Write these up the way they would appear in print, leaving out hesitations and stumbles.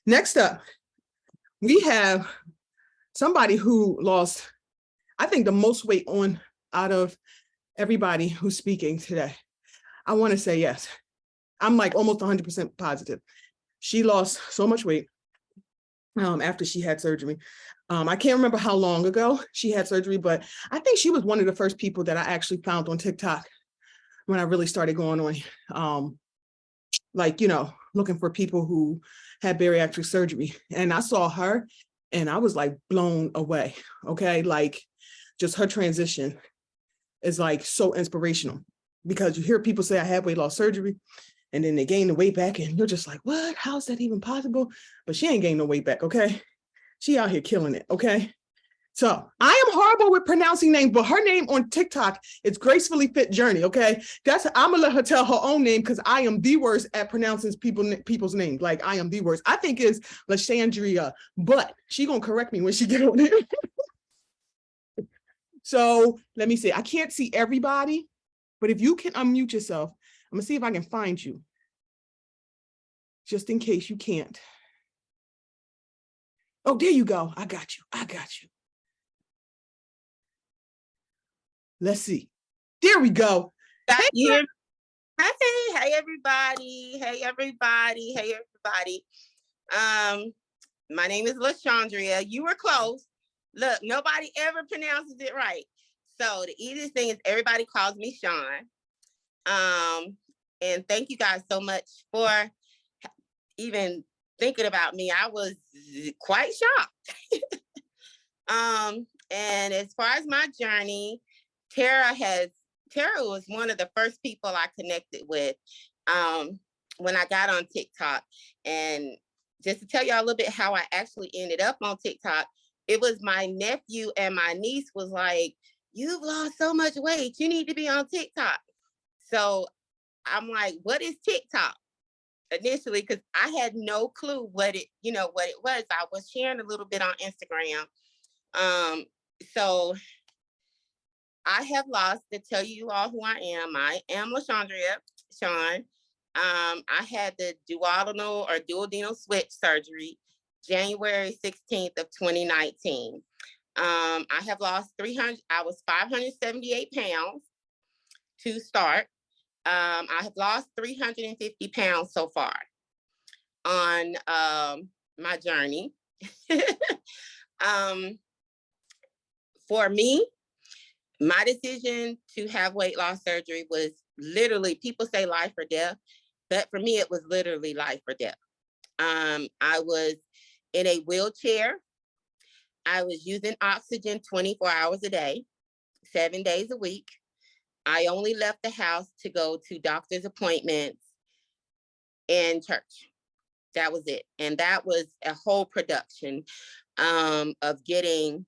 Next up, we have somebody who lost, I think, the most weight on out of everybody who's speaking today. I want to say yes. I'm like almost 100% positive. She lost so much weight after she had surgery. I can't remember how long ago she had surgery, but I think she was one of the first people that I actually found on TikTok when I really started going on, like, looking for people who had bariatric surgery. And I saw her and I was like blown away. Okay. Like just her transition is like so inspirational because you hear people say I had weight loss surgery and then they gain the weight back and you're just like, what? How's that even possible? But she ain't gained no weight back. Okay. She out here killing it. Okay. So I am horrible with pronouncing names, but her name on TikTok is Gracefully Fit Journey. Okay, I'm gonna let her tell her own name because I am the worst at pronouncing people's names. Like I am the worst. I think it's Lashandria, but she gonna correct me when she get on it. So let me see. I can't see everybody, but if you can unmute yourself, I'm gonna see if I can find you, just in case you can't. Oh, there you go. I got you. I got you. Let's see. There we go. Hey, hey everybody. Hey everybody. Hey everybody. My name is Lashandria. You were close. Look, nobody ever pronounces it right. So the easiest thing is everybody calls me Sean. And thank you guys so much for even thinking about me. I was quite shocked. And as far as my journey, Tara was one of the first people I connected with when I got on TikTok. And just to tell y'all a little bit how I actually ended up on TikTok, it was my nephew and my niece was like, you've lost so much weight, you need to be on TikTok. So I'm like, what is TikTok? Initially, because I had no clue what it was. I was sharing a little bit on Instagram. So I have lost, to tell you all who I am Lashandria, Sean. I had the duodenal switch surgery January 16th of 2019. I have lost 300, I was 578 pounds to start. I have lost 350 pounds so far on my journey. For me, my decision to have weight loss surgery was literally, people say life or death, but for me, it was literally life or death. I was in a wheelchair. I was using oxygen 24 hours a day, 7 days a week. I only left the house to go to doctor's appointments and church. That was it. And that was a whole production of getting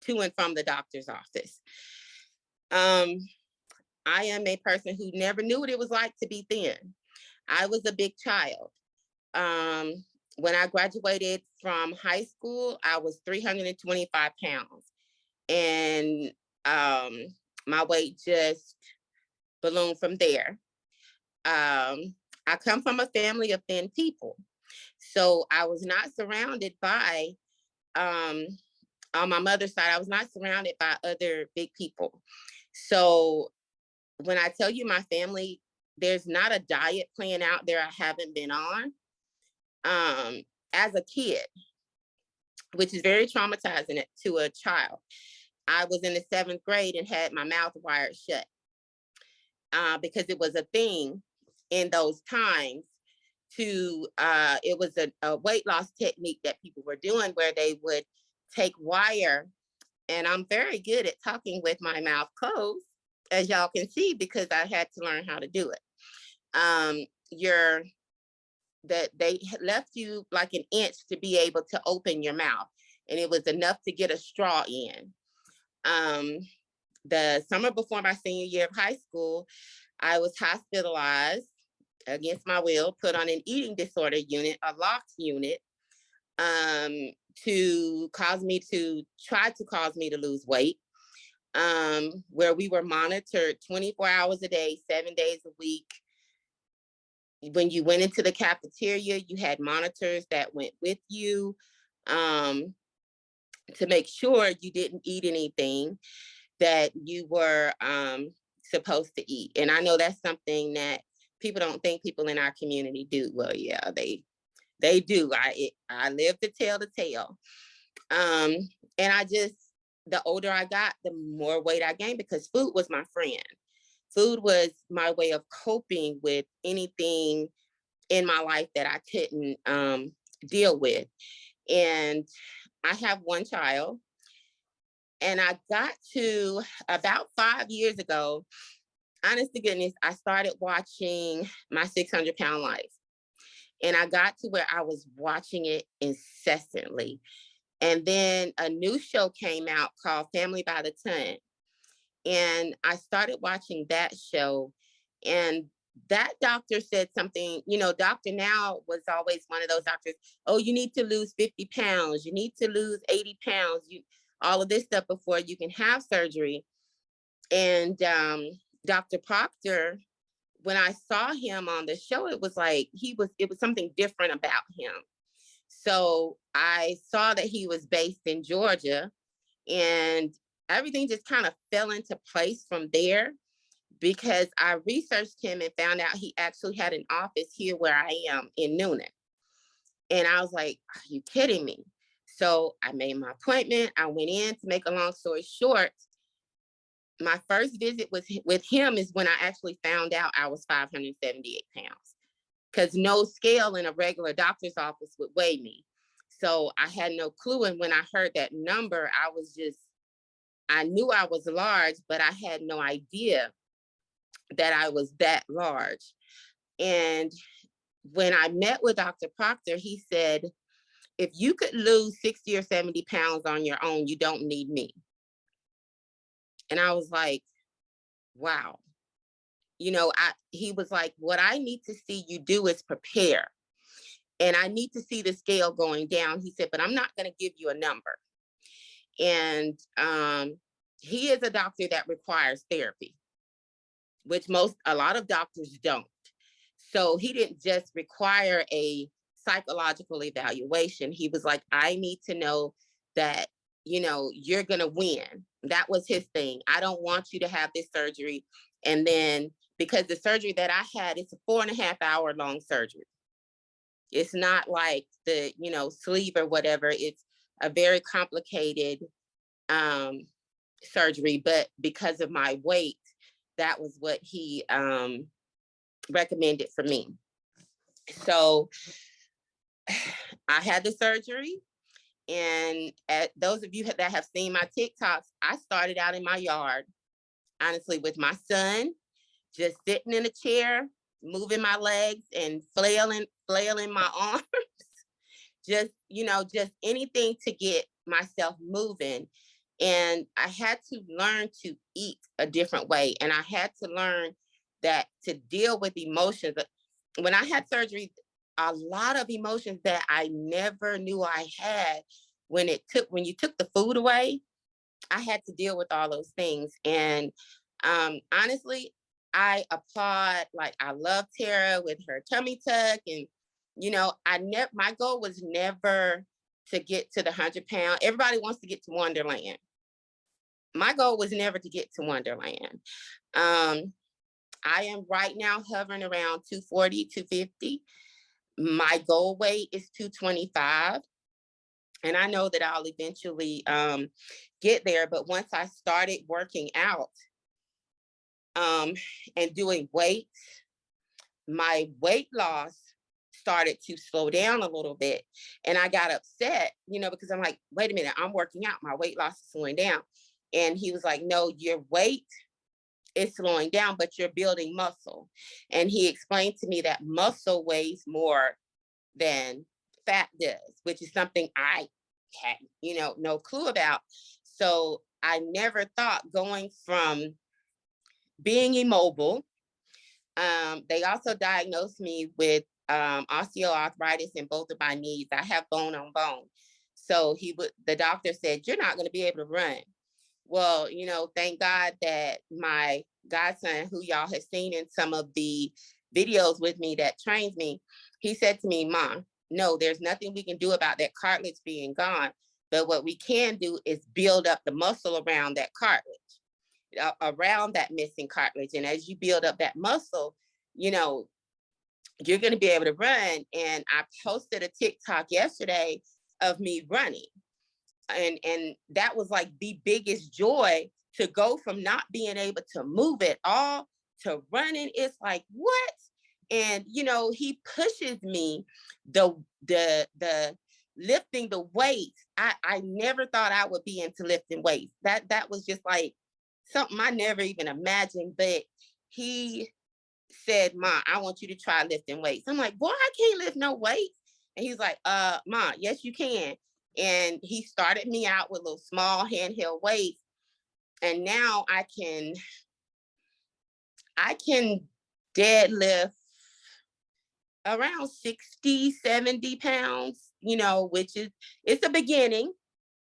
to and from the doctor's office. I am a person who never knew what it was like to be thin. I was a big child. When I graduated from high school, I was 325 pounds. And my weight just ballooned from there. I come from a family of thin people. So I was not surrounded by, on my mother's side, I was not surrounded by other big people. So when I tell you my family, there's not a diet plan out there I haven't been on. As a kid, which is very traumatizing to a child, I was in the 7th grade and had my mouth wired shut because it was a thing in those times it was a weight loss technique that people were doing where they would take wire, and I'm very good at talking with my mouth closed, as y'all can see, because I had to learn how to do it. They left you like an inch to be able to open your mouth, and it was enough to get a straw in. The summer before my senior year of high school, I was hospitalized against my will, put on an eating disorder unit, a locked unit, to try to cause me to lose weight, where we were monitored 24 hours a day, 7 days a week, when you went into the cafeteria, you had monitors that went with you to make sure you didn't eat anything that you were supposed to eat. And I know that's something that people don't think people in our community do. Well, yeah, they do. I live to tell the tale. And the older I got, the more weight I gained, because food was my friend. Food was my way of coping with anything in my life that I couldn't deal with. And I have one child, and I got to about 5 years ago, honest to goodness, I started watching My 600-Pound Life. And I got to where I was watching it incessantly. And then a new show came out called Family by the Ton. And I started watching that show. And that doctor said something, Dr. Now was always one of those doctors, oh, you need to lose 50 pounds. You need to lose 80 pounds. All of this stuff before you can have surgery. And Dr. Proctor, when I saw him on the show, it was like it was something different about him. So I saw that he was based in Georgia, and everything just kind of fell into place from there, because I researched him and found out he actually had an office here where I am in Noonan. And I was like, are you kidding me? So I made my appointment. I went in. To make a long story short, my first visit with him is when I actually found out I was 578 pounds, because no scale in a regular doctor's office would weigh me. So I had no clue. And when I heard that number, I knew I was large, but I had no idea that I was that large. And when I met with Dr. Proctor, he said, if you could lose 60 or 70 pounds on your own, you don't need me. And I was like, wow. He was like, what I need to see you do is prepare. And I need to see the scale going down. He said, but I'm not going to give you a number. And he is a doctor that requires therapy, which a lot of doctors don't. So he didn't just require a psychological evaluation. He was like, I need to know that, you're going to win. That was his thing. I don't want you to have this surgery. And then, because the surgery that I had, it's a 4.5 hour long surgery. It's not like the, sleeve or whatever. It's a very complicated surgery, but because of my weight, that was what he recommended for me. So I had the surgery, and at those of you that have seen my TikToks, I started out in my yard, honestly, with my son, just sitting in a chair, moving my legs and flailing my arms, just anything to get myself moving. And I had to learn to eat a different way. And I had to learn that to deal with emotions. When I had surgery, a lot of emotions that I never knew I had, when you took the food away, I had to deal with all those things. And honestly, I applaud, I love Tara with her tummy tuck. And, my goal was never to get to the 100-pound. Everybody wants to get to Wonderland. My goal was never to get to Wonderland. I am right now hovering around 240, 250. My goal weight is 225. And I know that I'll eventually get there. But once I started working out and doing weights, my weight loss started to slow down a little bit. And I got upset, because I'm like, wait a minute, I'm working out. My weight loss is slowing down. And he was like, no, your weight is slowing down, but you're building muscle. And he explained to me that muscle weighs more than fat does, which is something I had, no clue about. So I never thought, going from being immobile, they also diagnosed me with osteoarthritis in both of my knees. I have bone on bone. So the doctor said, you're not going to be able to run. Well, thank God that my godson, who y'all have seen in some of the videos with me that trains me. He said to me, "Mom, no, there's nothing we can do about that cartilage being gone. But what we can do is build up the muscle around that cartilage, around that missing cartilage. And as you build up that muscle, you know, you're going to be able to run." And I posted a TikTok yesterday of me running. And that was like the biggest joy, to go from not being able to move at all to running. It's like, what? And you know, he pushes me, the lifting the weights. I never thought I would be into lifting weights. That was just like something I never even imagined. But he said, "Ma, I want you to try lifting weights." I'm like, "Boy, I can't lift no weights." And he's like, "Ma, yes, you can." And he started me out with little small handheld weights. And now I can deadlift around 60, 70 pounds, you know, which is, it's a beginning,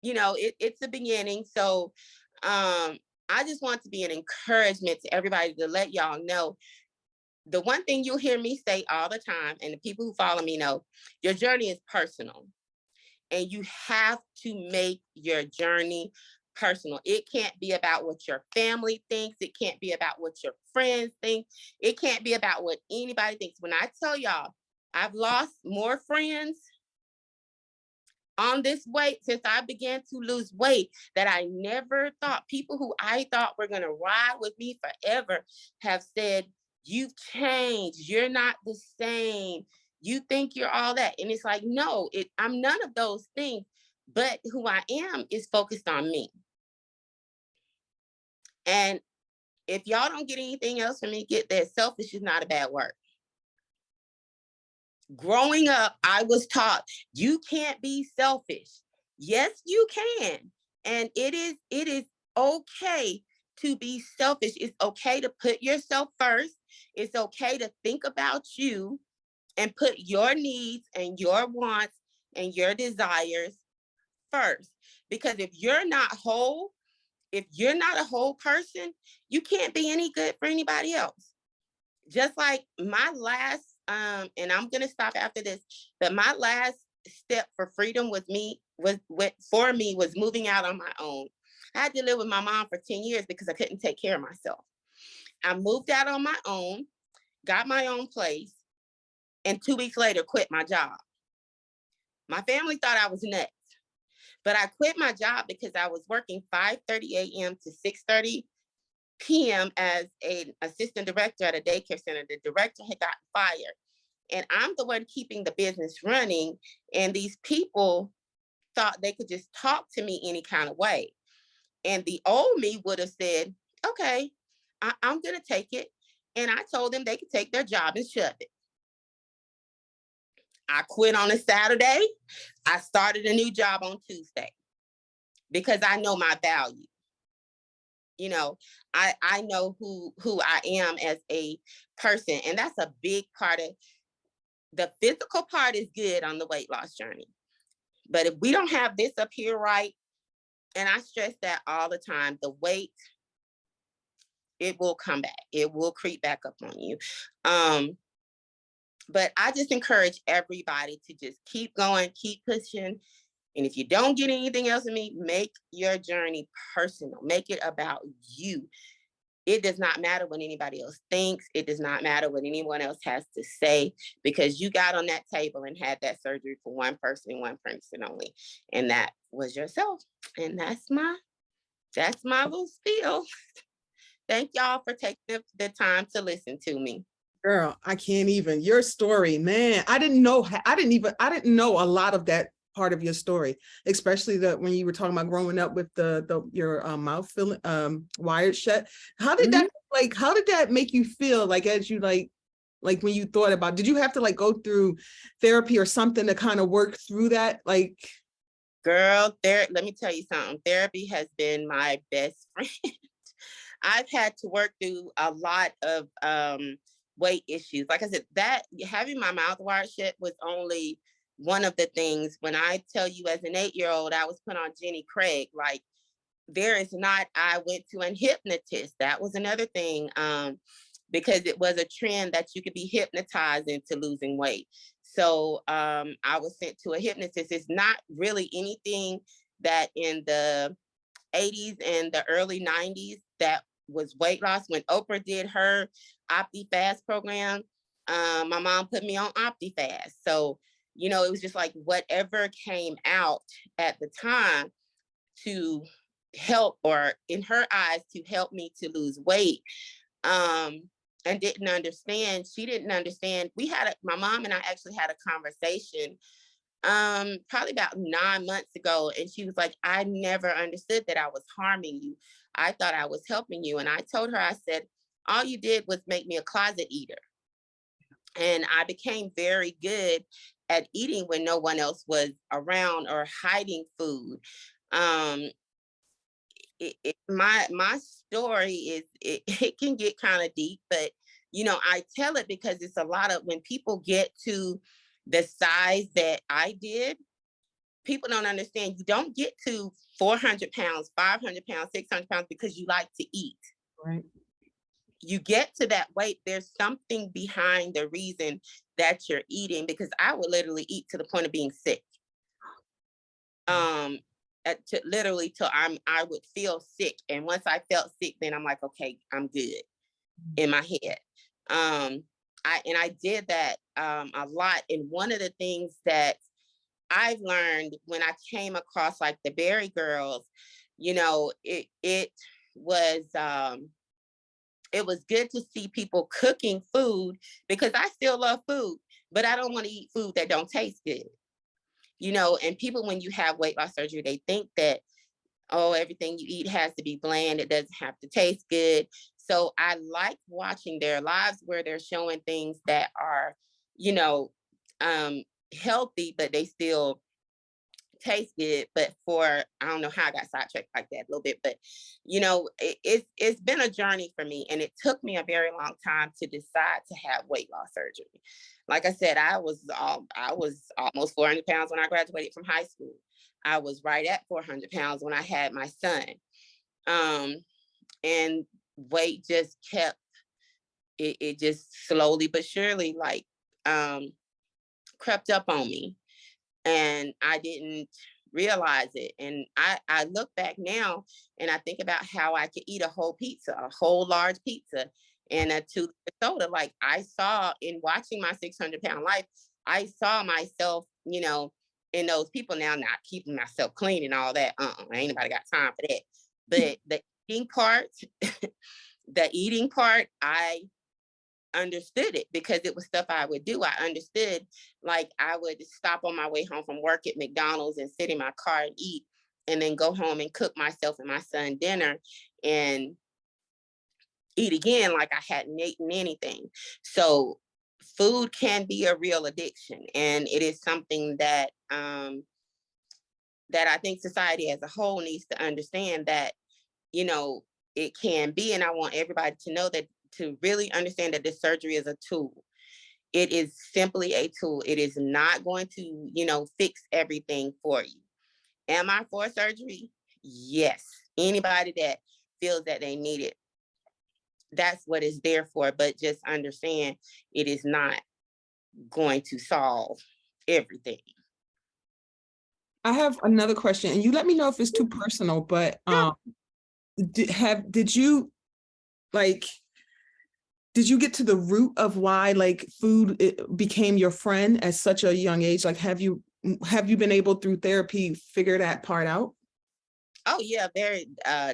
you know, it's a beginning. So I just want to be an encouragement to everybody, to let y'all know, the one thing you'll hear me say all the time, and the people who follow me know, your journey is personal. And you have to make your journey personal. It can't be about what your family thinks. It can't be about what your friends think. It can't be about what anybody thinks. When I tell y'all, I've lost more friends on this weight since I began to lose weight that I never thought. People who I thought were going to ride with me forever have said, "You've changed. You're not the same. You think you're all that." And it's like, no, I'm none of those things. But who I am is focused on me. And if y'all don't get anything else from me, get that selfish is not a bad word. Growing up, I was taught you can't be selfish. Yes, you can. And it is okay to be selfish. It's okay to put yourself first. It's okay to think about you and put your needs and your wants and your desires first. Because if you're not whole, if you're not a whole person, you can't be any good for anybody else. Just like my last, and I'm gonna stop after this, but my last step for freedom was moving out on my own. I had to live with my mom for 10 years because I couldn't take care of myself. I moved out on my own, got my own place, and 2 weeks later quit my job. My family thought I was nuts, but I quit my job because I was working 5:30 a.m. to 6:30 p.m. as an assistant director at a daycare center. The director had gotten fired, and I'm the one keeping the business running. And these people thought they could just talk to me any kind of way. And the old me would have said, "Okay, I'm going to take it." And I told them they could take their job and shove it. I quit on a Saturday. I started a new job on Tuesday because I know my value. You know, I know who I am as a person. And that's a big part of the physical part is good on the weight loss journey. But if we don't have this up here right, and I stress that all the time, the weight, it will come back. It will creep back up on you. But I just encourage everybody to just keep going, keep pushing. And if you don't get anything else from me, make your journey personal. Make it about you. It does not matter what anybody else thinks. It does not matter what anyone else has to say, because you got on that table and had that surgery for one person only. And that was yourself. And that's my little spiel. Thank y'all for taking the time to listen to me. Girl, I can't even. Your story, man. I didn't know a lot of that part of your story, especially when you were talking about growing up with your mouth feeling wired shut. How did that make you feel, like, as you like when you thought about, did you have to like go through therapy or something to kind of work through that? Like, girl, let me tell you something. Therapy has been my best friend. I've had to work through a lot of weight issues. Like I said, that having my mouth wired shut was only one of the things. When I tell you, as an 8-year-old, I was put on Jenny Craig. Like, I went to a hypnotist. That was another thing. because it was a trend that you could be hypnotized into losing weight. So I was sent to a hypnotist. It's not really anything that in the 80s and the early 90s that was weight loss. When Oprah did her OptiFast program, my mom put me on OptiFast. So, you know, it was just like whatever came out at the time to help, or in her eyes, to help me to lose weight. And didn't understand. She didn't understand. My mom and I actually had a conversation probably about 9 months ago, and she was like, I never understood that I was harming you. I thought I was helping you. And I told her, I said, all you did was make me a closet eater. And I became very good at eating when no one else was around, or hiding food. Um, my story is, it can get kind of deep, but you know, I tell it because it's a lot of, when people get to the size that I did, people don't understand. You don't get to 400 pounds, 500 pounds, 600 pounds because you like to eat. Right. You get to that weight, there's something behind the reason that you're eating, because I would literally eat to the point of being sick. Literally till I would feel sick. And once I felt sick, then I'm like, okay, I'm good in my head. I did that a lot. And one of the things that I've learned when I came across like the Berry Girls, you know, it was good to see people cooking food, because I still love food, but I don't want to eat food that don't taste good. You know, and people, when you have weight loss surgery, they think that, oh, everything you eat has to be bland. It doesn't have to taste good. So I like watching their lives where they're showing things that are, you know, healthy, but they still taste good. But I don't know how I got sidetracked like that a little bit, but you know, it's been a journey for me, and it took me a very long time to decide to have weight loss surgery. Like I said, I was almost 400 pounds when I graduated from high school. I was right at 400 pounds when I had my son. And weight just kept, it just slowly but surely like crept up on me, and I didn't realize it. And I look back now and I think about how I could eat a whole pizza, a whole large pizza, and a 2 soda. Like, I saw, in watching my 600-pound life, I saw myself, you know, in those people. Now, not keeping myself clean and all that. Ain't nobody got time for that. But the eating part, I understood it because it was stuff I would do. I understood, like, I would stop on my way home from work at McDonald's and sit in my car and eat, and then go home and cook myself and my son dinner and eat again like I hadn't eaten anything. So food can be a real addiction, and it is something that that I think society as a whole needs to understand, that, you know, it can be. And I want everybody to know that, to really understand that this surgery is a tool. It is simply a tool. It is not going to, you know, fix everything for you. Am I for surgery? Yes. Anybody that feels that they need it, that's what it's there for. But just understand, it is not going to solve everything. I have another question, and you let me know if it's too personal, but did you like, did you get to the root of why like food became your friend at such a young age? Like, have you been able through therapy figure that part out? Oh yeah, very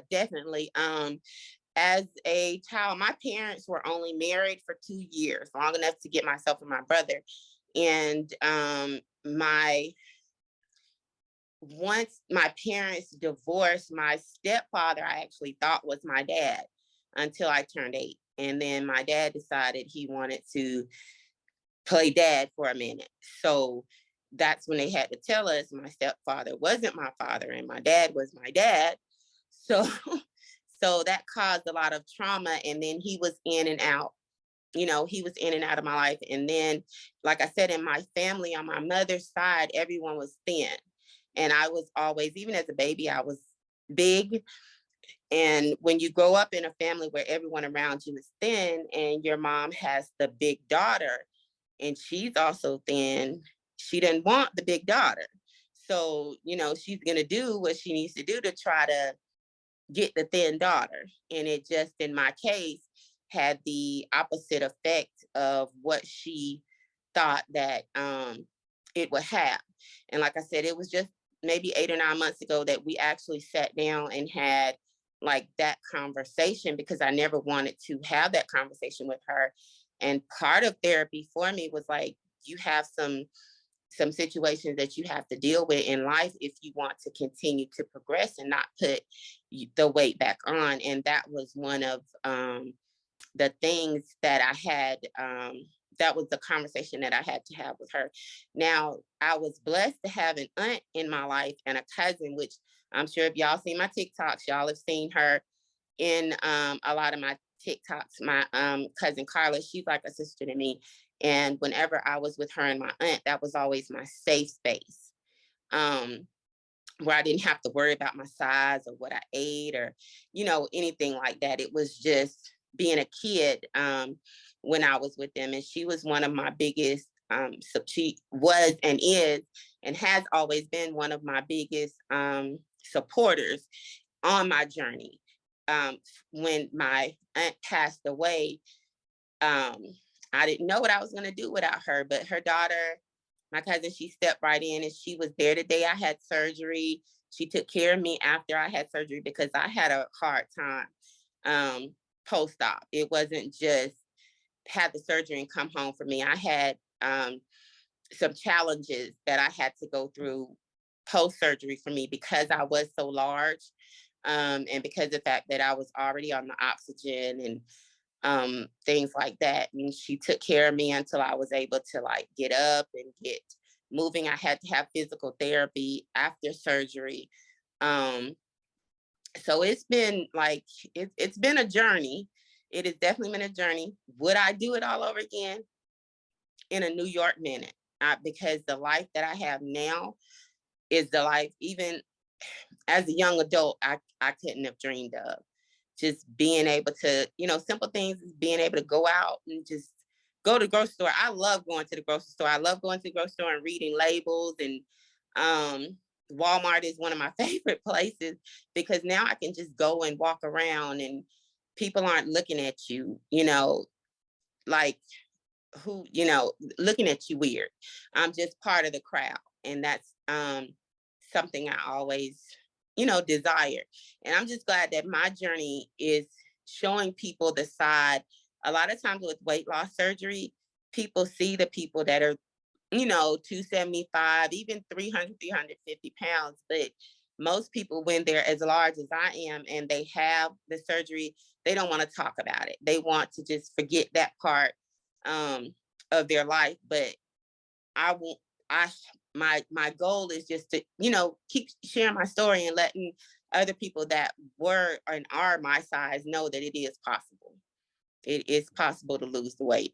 definitely. As a child, my parents were only married for 2 years, long enough to get myself and my brother. And once my parents divorced, my stepfather, I actually thought was my dad until I turned 8. And then my dad decided he wanted to play dad for a minute. So that's when they had to tell us my stepfather wasn't my father and my dad was my dad. So so that caused a lot of trauma. And then he was in and out. You know, he was in and out of my life. And then, like I said, in my family, on my mother's side, everyone was thin. And I was always, even as a baby, I was big. And when you grow up in a family where everyone around you is thin and your mom has the big daughter and she's also thin, she didn't want the big daughter. So, she's going to do what she needs to do to try to get the thin daughter. And it just, in my case, had the opposite effect of what she thought that it would have. And like I said, it was just maybe 8 or 9 months ago that we actually sat down and had like that conversation, because I never wanted to have that conversation with her. And part of therapy for me was like, you have some situations that you have to deal with in life if you want to continue to progress and not put the weight back on. And that was one of the things that I had, that was the conversation that I had to have with her. Now, I was blessed to have an aunt in my life and a cousin, which I'm sure if y'all seen my TikToks, y'all have seen her in a lot of my TikToks. My cousin Carla, she's like a sister to me. And whenever I was with her and my aunt, that was always my safe space, where I didn't have to worry about my size or what I ate or, anything like that. It was just being a kid when I was with them. And she was one of my biggest, so she was and is and has always been one of my biggest supporters on my journey. When my aunt passed away, I didn't know what I was going to do without her, but her daughter, my cousin, she stepped right in and she was there the day I had surgery. She took care of me after I had surgery because I had a hard time post-op. It wasn't just have the surgery and come home for me. I had some challenges that I had to go through post-surgery for me because I was so large, and because of the fact that I was already on the oxygen and things like that. And she took care of me until I was able to like get up and get moving. I had to have physical therapy after surgery. So it's been like, it's been a journey. It has definitely been a journey. Would I do it all over again? In a New York minute, because the life that I have now is the life, even as a young adult, I couldn't have dreamed of. Just being able to, simple things, being able to go out and just go to the grocery store. I love going to the grocery store. I love going to the grocery store and reading labels. And Walmart is one of my favorite places because now I can just go and walk around and people aren't looking at you, like who, looking at you weird. I'm just part of the crowd. And that's something I always, desire. And I'm just glad that my journey is showing people the side. A lot of times with weight loss surgery, people see the people that are, 275, even 300, 350 pounds. But most people, when they're as large as I am and they have the surgery, they don't want to talk about it. They want to just forget that part of their life. But my goal is just to, keep sharing my story and letting other people that were and are my size know that it is possible. It is possible to lose the weight.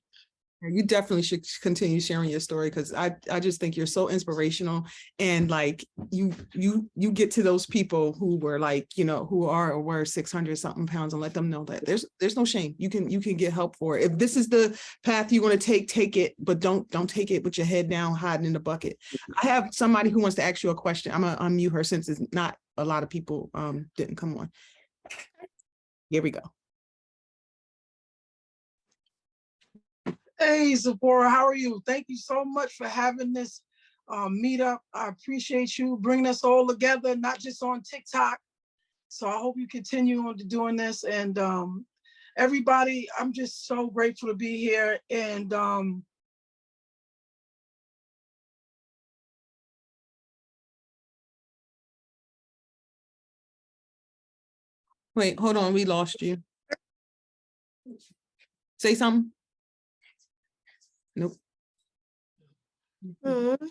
You definitely should continue sharing your story because I just think you're so inspirational, and like you get to those people who were like, who are or were 600 something pounds and let them know that there's no shame. You can get help for it. If this is the path you want to take it, but don't take it with your head down, hiding in the bucket. I have somebody who wants to ask you a question. I'm gonna unmute her since it's not a lot of people didn't come on. Here we go. Hey, Zipporah, how are you? Thank you so much for having this meetup. I appreciate you bringing us all together, not just on TikTok. So I hope you continue on to doing this. And everybody, I'm just so grateful to be here. And Wait, hold on. We lost you. Say something. Nope. Mm-hmm.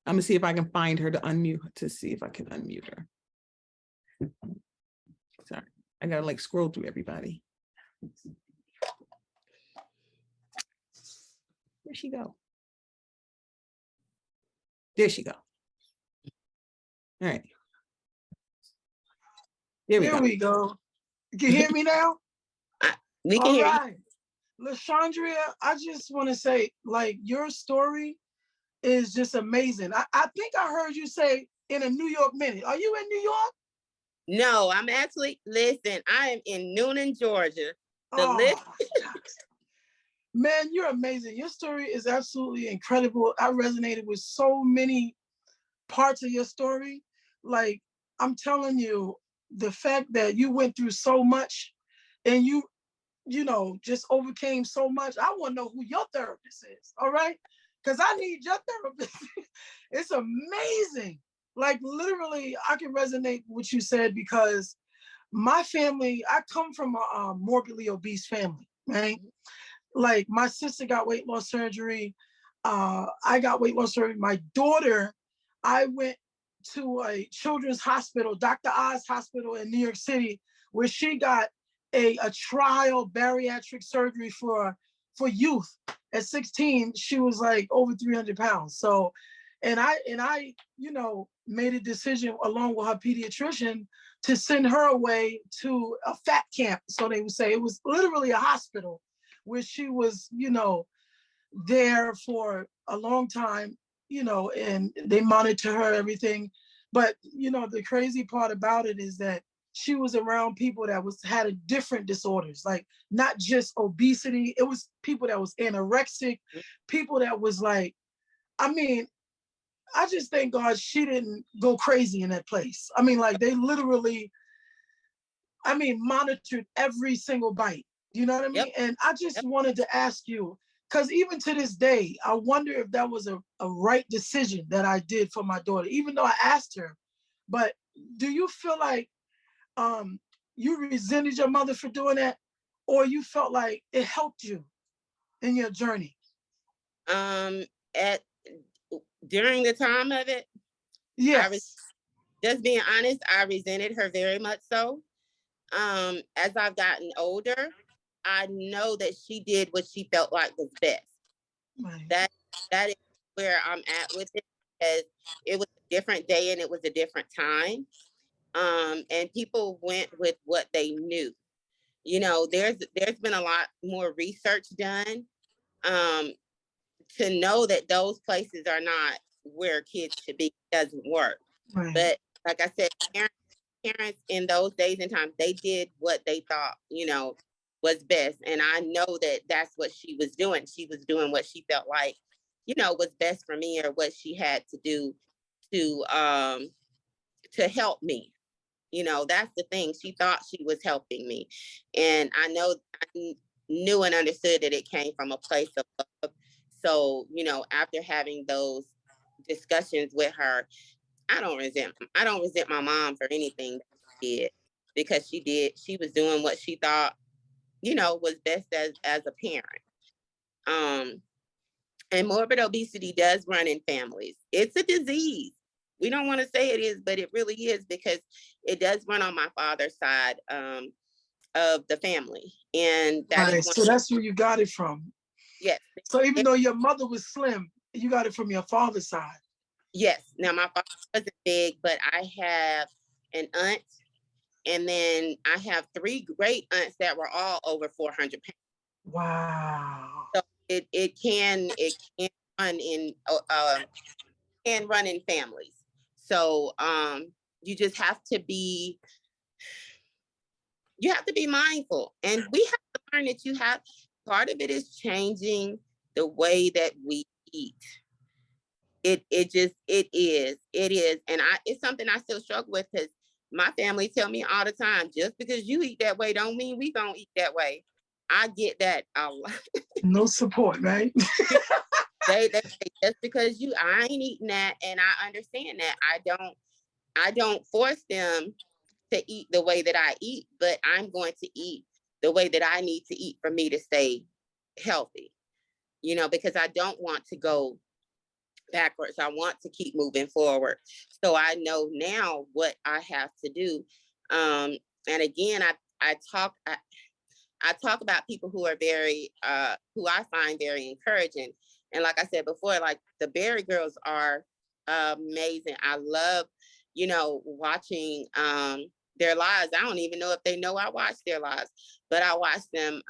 I'm gonna see if I can find her to unmute, to see if I can unmute her. Sorry, I gotta like scroll through everybody. Where'd she go? There she go. All right. Here we There go. we go. You can hear me now? We can All hear you. right. Lashandria, I just want to say, like, your story is just amazing. I think I heard you say in a New York minute. Are you in New York? No, I'm actually, listen, I am in Noonan, Georgia. The list. Oh, man, you're amazing. Your story is absolutely incredible. I resonated with so many parts of your story. Like, I'm telling you, the fact that you went through so much and you know, just overcame so much. I want to know who your therapist is. All right. Because I need your therapist. It's amazing. Like, literally, I can resonate with what you said because my family, I come from a morbidly obese family, right? Like, my sister got weight loss surgery. I got weight loss surgery. My daughter, I went to a children's hospital, Dr. Oz Hospital in New York City, where she got a trial bariatric surgery for youth. At 16, she was like over 300 pounds. So, and I, you know, made a decision along with her pediatrician to send her away to a fat camp. So they would say it was literally a hospital where she was, you know, there for a long time, you know, and they monitor her, everything. But, you know, the crazy part about it is that she was around people that had a different disorders, like not just obesity. It was people that was anorexic, people that was like, I mean, I just thank God she didn't go crazy in that place. I mean, like they literally, I mean, monitored every single bite. You know what I mean? Yep. And I just Yep. wanted to ask you, because even to this day, I wonder if that was a right decision that I did for my daughter, even though I asked her. But do you feel like you resented your mother for doing that, or you felt like it helped you in your journey? At during the time of it, Yes. just being honest, I resented her very much so. As I've gotten older, I know that she did what she felt like was best. Right. That is where I'm at with it, because it was a different day and it was a different time. And people went with what they knew. You know, there's been a lot more research done to know that those places are not where kids should be. It doesn't work. Right. But like I said, parents in those days and times, they did what they thought, you know, was best. And I know that that's what she was doing. She was doing what she felt like, you know, was best for me, or what she had to do to help me. You know, that's the thing. She thought she was helping me. And I know I knew and understood that it came from a place of love. So, you know, after having those discussions with her, I don't resent my mom for anything that she did, because she was doing what she thought, you know, was best as a parent. And morbid obesity does run in families. It's a disease. We don't want to say it is, but it really is, because it does run on my father's side of the family. And that Right. is one. So that's where you got it from. Yes. So even though your mother was slim, you got it from your father's side. Yes. Now my father wasn't big, but I have an aunt, and then I have 3 great aunts that were all over 400 pounds. Wow. So it can run in can run in families. So you just have to be mindful, and we have to learn that part of it is changing the way that we eat. It is, and it's something I still struggle with, because my family tell me all the time, just because you eat that way don't mean we gonna eat that way. I get that a lot. No support, right? They say, just because I ain't eating that, and I understand that. I don't force them to eat the way that I eat, but I'm going to eat the way that I need to eat for me to stay healthy. You know, because I don't want to go backwards. I want to keep moving forward. So I know now what I have to do. And again, I talk about people who are who I find very encouraging. And like I said before, like the Berry girls are amazing. I love, you know, watching their lives. I don't even know if they know I watch their lives, but I watch them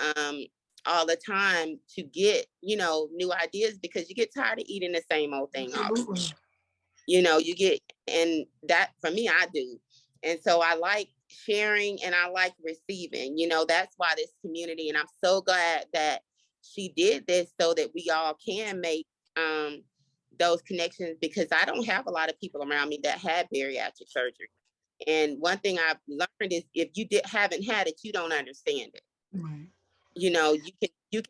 all the time to get, you know, new ideas, because you get tired of eating the same old thing. Absolutely. You know, you get, and that for me, I do. And so I like sharing and I like receiving, you know, that's why this community, and I'm so glad that she did this so that we all can make those connections, because I don't have a lot of people around me that had bariatric surgery. And one thing I've learned is if you haven't had it, you don't understand it. Right. You know, you can,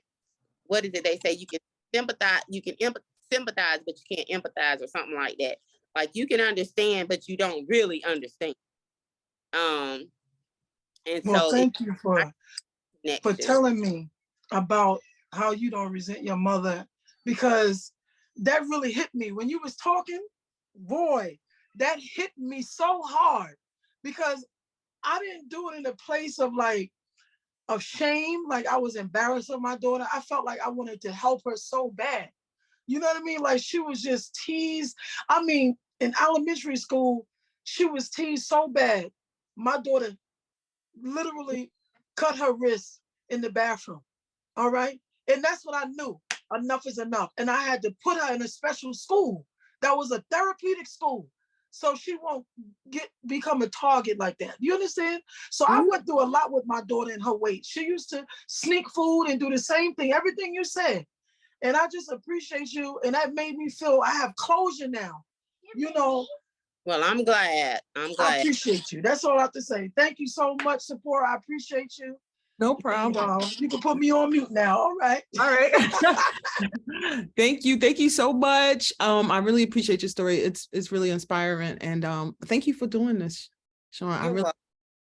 what is it they say? You can sympathize, sympathize, but you can't empathize, or something like that. Like, you can understand, but you don't really understand. And Well, so thank you for telling me about how you don't resent your mother, because that really hit me when you was talking. Boy, that hit me so hard, because I didn't do it in a place of like of shame, like I was embarrassed of my daughter. I felt like I wanted to help her so bad. You know what I mean? Like, she was just teased. I mean, in elementary school, she was teased so bad. My daughter literally cut her wrist in the bathroom. All right. And that's what I knew. Enough is enough. And I had to put her in a special school that was a therapeutic school, so she won't become a target like that. You understand? So I went through a lot with my daughter and her weight. She used to sneak food and do the same thing, everything you said. And I just appreciate you. And that made me feel I have closure now. You know. Well, I'm glad. I appreciate you. That's all I have to say. Thank you so much, Sephora. I appreciate you. No problem. And, you can put me on mute now. All right. All right. Thank you. Thank you so much. I really appreciate your story. It's really inspiring. And thank you for doing this, Sean. I really. All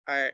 right.